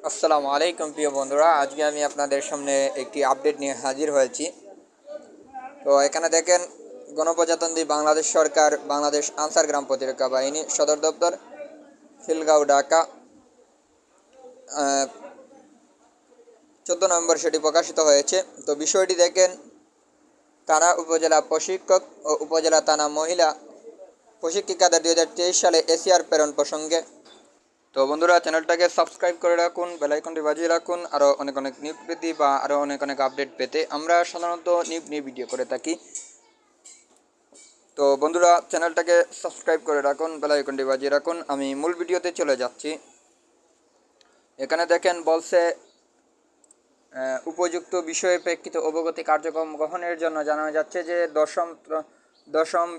আসসালামু আলাইকুম প্রিয় বন্ধুরা, আজকে আমি আপনাদের সামনে একটি আপডেট নিয়ে হাজির হয়েছি। তো এখানে দেখেন, গণপ্রজাতন্ত্রী বাংলাদেশ সরকার, বাংলাদেশ আনসার গ্রাম প্রতিরক্ষা বাহিনী সদর দপ্তর, খিলগাঁও, ঢাকা, 14 নভেম্বর সেটি প্রকাশিত হয়েছে। তো বিষয়টি দেখেন, থানা উপজেলা প্রশিক্ষক ও উপজেলা থানা মহিলা প্রশিক্ষিকাদের 2023 সালে এসিআর প্রেরণ প্রসঙ্গে। তো বন্ধুরা, চ্যানেলটাকে সাবস্ক্রাইব করে রাখুন, বেল আইকনটি বাজিয়ে রাখুন, আরও অনেক অনেক নিউজ পেতে বা আরও অনেক অনেক আপডেট পেতে। আমরা সাধারণত নিউজ নিয়ে ভিডিও করে থাকি। তো বন্ধুরা, চ্যানেলটাকে সাবস্ক্রাইব করে রাখুন, বেল আইকনটি বাজিয়ে রাখুন। আমি মূল ভিডিওতে চলে যাচ্ছি। এখানে দেখেন বলছে, উপযুক্ত বিষয়ে প্রেক্ষিত অবগতি কার্যক্রম গ্রহণের জন্য জানানো যাচ্ছে যে দশম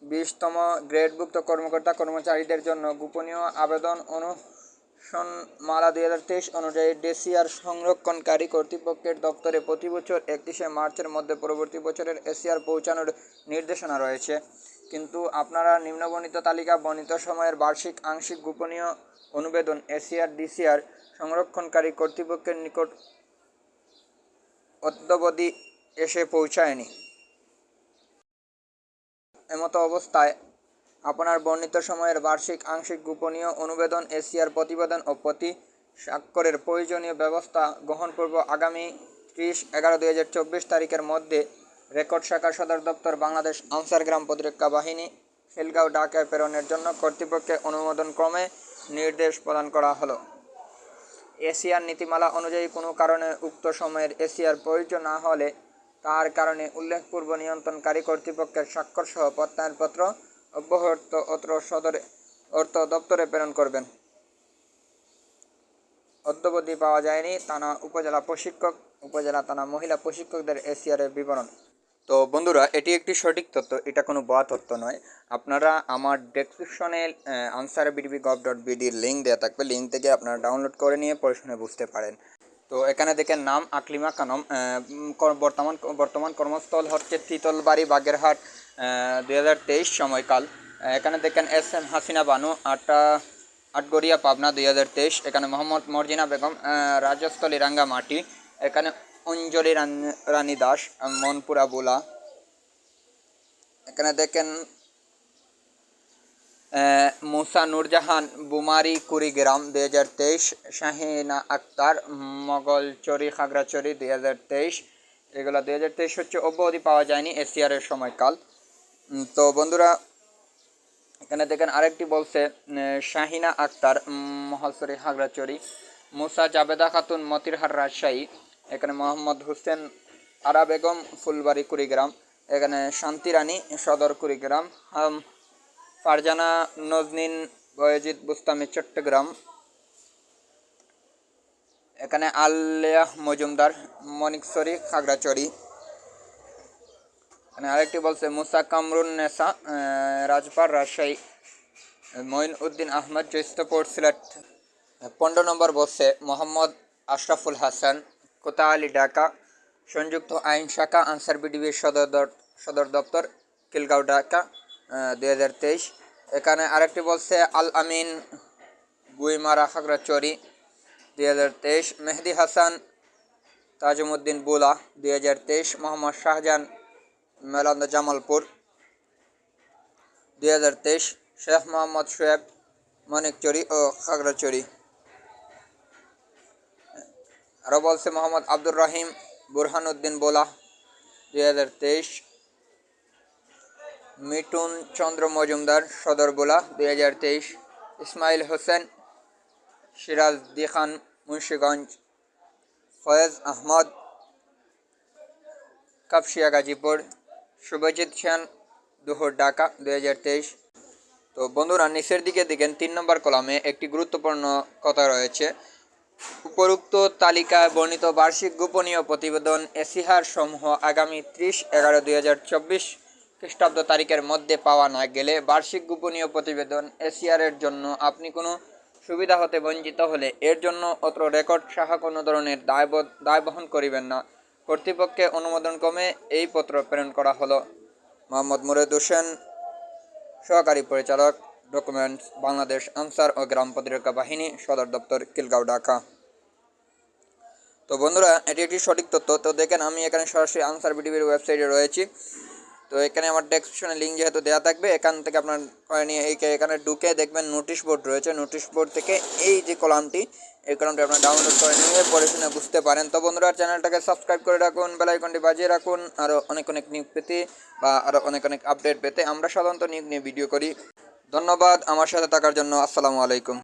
20তম গ্রেডভুক্ত কর্মকর্তা কর্মচারীদের জন্য গোপনীয় আবেদন অনুসনমালা 2023 অনুযায়ী ডেসিআর সংরক্ষণকারী কর্তৃপক্ষের দপ্তরে প্রতি বছর 31শে মার্চের মধ্যে পরবর্তী বছরের এসিআর পৌঁছানোর নির্দেশনা রয়েছে। কিন্তু আপনারা নিম্নবর্ণিত তালিকা বর্ণিত সময়ের বার্ষিক আংশিক গোপনীয় অনুবেদন এসিআর ডিসিআর সংরক্ষণকারী কর্তৃপক্ষের নিকট অদ্যাবধি এসে পৌঁছায়নি। এমতো অবস্থায় আপনার বর্ণিত সময়ের বার্ষিক আংশিক গোপনীয় অনুবেদন এসিআর প্রতিবেদন ও প্রতি স্বাক্ষরের প্রয়োজনীয় ব্যবস্থা গ্রহণপূর্বক আগামী 30/11/2024 তারিখের মধ্যে রেকর্ড শাখা সদর দপ্তর, বাংলাদেশ আনসার গ্রাম প্রতিরক্ষা বাহিনী, খিলগাঁও, ঢাকায় প্রেরণের জন্য কর্তৃপক্ষের অনুমোদনক্রমে নির্দেশ প্রদান করা হলো। এসিআর নীতিমালা অনুযায়ী কোনো কারণে উক্ত সময়ের এসিআর প্রয়োজন না হলে তার কারণে উল্লেখপূর্ব নিয়ন্ত্রণকারী কর্তৃপক্ষের স্বাক্ষরসহ প্রত্যয়নপত্র অব্যাহত অর্থ দপ্তরে প্রেরণ করবেন। অদ্যাবধি পাওয়া যায়নি থানা উপজেলা প্রশিক্ষক, উপজেলা থানা মহিলা প্রশিক্ষকদের এসিআরের বিবরণ। তো বন্ধুরা, এটি একটি সঠিক তথ্য, এটা কোনো ভুয়া তথ্য নয়। আপনারা আমার ডেসক্রিপশনে answerbidibi.gov.bd লিঙ্ক দেওয়া থাকবে, লিঙ্ক থেকে আপনারা ডাউনলোড করে নিয়ে পড়ে শুনে বুঝতে পারেন। তো এখানে দেখেন, নাম আকলিমা খানম, বর্তমান কর্মস্থল হচ্ছে তিতলবাড়ি, বাগেরহাট, 2023 সময়কাল। এখানে দেখেন SM হাসিনা বানু, আটগড়িয়া, পাবনা, 2023। এখানে মোহাম্মদ মর্জিনা বেগম, রাজস্থলী, রাঙ্গামাটি। এখানে অঞ্জলি রানী দাস, মনপুরা, বুলা। এখানে দেখেন মুসা নুরজাহান, বুমারি, কুড়িগ্রাম, 2023। শাহিনা আক্তার, মোগলচরি, খাগড়াছড়ি, 2023। এগুলো 2023 হচ্ছে, অব্যাহতি পাওয়া যায়নি এসিআরের সময়কাল। তো বন্ধুরা, এখানে দেখেন আরেকটি বলছে, শাহিনা আক্তার, মহালছড়ি, খাগড়াছড়ি। মুসা জাবেদা খাতুন, মতিরহাট, রাজশাহী। এখানে মোহাম্মদ হোসেন আরা বেগম, ফুলবাড়ি, কুড়িগ্রাম। এখানে শান্তি রানী, সদর, কুড়িগ্রাম। ফারজানা নজনীন বয়েজিদ বুস্তামি, চট্টগ্রাম। এখানে আলিয়া মজুমদার, মনিকছড়ি, খাগড়াছড়ি। এখানে আরেকটি বলছে মুসা কামরুন নেসা, রাজপাড়, রাজশাহী। মঈন উদ্দিন আহমদ, জৈস্তপুর, সিলেট। 15 নম্বর বলছে মোহাম্মদ আশরাফুল হাসান, কোতোয়ালি, ঢাকা, সংযুক্ত আইন শাখা, আনসার বিডিবির সদর দপ্তর, খিলগাঁও, ঢাকা, 2023। এখানে আরেকটি বলছে আল আমিন, গুইমারা, খাগড়াছড়ি, 2023। মেহেদি হাসান তাজুমুদ্দিন, বুলা, 2023। মোহাম্মদ শাহজাহান, মেলান্দ, জামালপুর, 2023। শেখ মোহাম্মদ শোয়েব, মানিকচুরি ও খাগড়াছড়ি। আরও বলছে মোহাম্মদ আব্দুর রহিম বুরহানুদ্দিন, বোলা, 2023। মিঠুন চন্দ্র মজুমদার, সদর, বোলা, 2023। ইসমাইল হোসেন, সিরাজদি খান, মুন্সিগঞ্জ। ফয়েজ আহমদ, কাপসিয়া, গাজীপুর। শুভজিৎ সেন, দুহুর, ঢাকা, 2023। তো বন্ধুরা, নিচের দিকে দেখেন 3 নম্বর কলামে একটি গুরুত্বপূর্ণ কথা রয়েছে। উপরোক্ত তালিকায় বর্ণিত বার্ষিক গোপনীয় প্রতিবেদন এসিআর সমূহ আগামী 30/11/2024 খ্রিস্টাব্দ তারিখের মধ্যে পাওয়া না গেলে বার্ষিক গোপনীয় প্রতিবেদন এসিআরের জন্য আপনি কোনো সুবিধা হতে বঞ্চিত হলে এর জন্য অত্র রেকর্ড শাখা কোনো ধরনের দায় বহন করিবেন না। কর্তৃপক্ষের অনুমোদনক্রমে এই পত্র প্রেরণ করা হলো। মোহাম্মদ মুরাদ হোসেন, সহকারী পরিচালক, ডকুমেন্টস, বাংলাদেশ আনসার ও গ্রাম প্রতিরক্ষা বাহিনী, সদর দপ্তর, খিলগাঁও, ঢাকা। তো বন্ধুরা এটি একটি সঠিক তথ্য। তো দেখেন আমি এখানে সরাসরি আনসার বিটিভির ওয়েবসাইটে রয়েছি। তো এখানে আমার ডেসক্রিপশনে লিঙ্ক যেহেতু দেওয়া থাকবে, এখান থেকে আপনার করে নিয়ে এখানে ঢুকে দেখবেন নোটিশ বোর্ড রয়েছে। নোটিশ বোর্ড থেকে এই যে কলামটি, এই কলামটি আপনার ডাউনলোড করে নিয়ে পড়ে শুনে বুঝতে পারেন। তো বন্ধুরা চ্যানেলটাকে সাবস্ক্রাইব করে রাখুন, বেল আইকনটি বাজিয়ে রাখুন, আরও অনেক নিউজ পেতে বা আরও অনেক আপডেট পেতে। আমরা সাধারণত নিউজ নিয়ে ভিডিও করি। ধন্যবাদ আমার সাথে থাকার জন্য। আসসালামু আলাইকুম।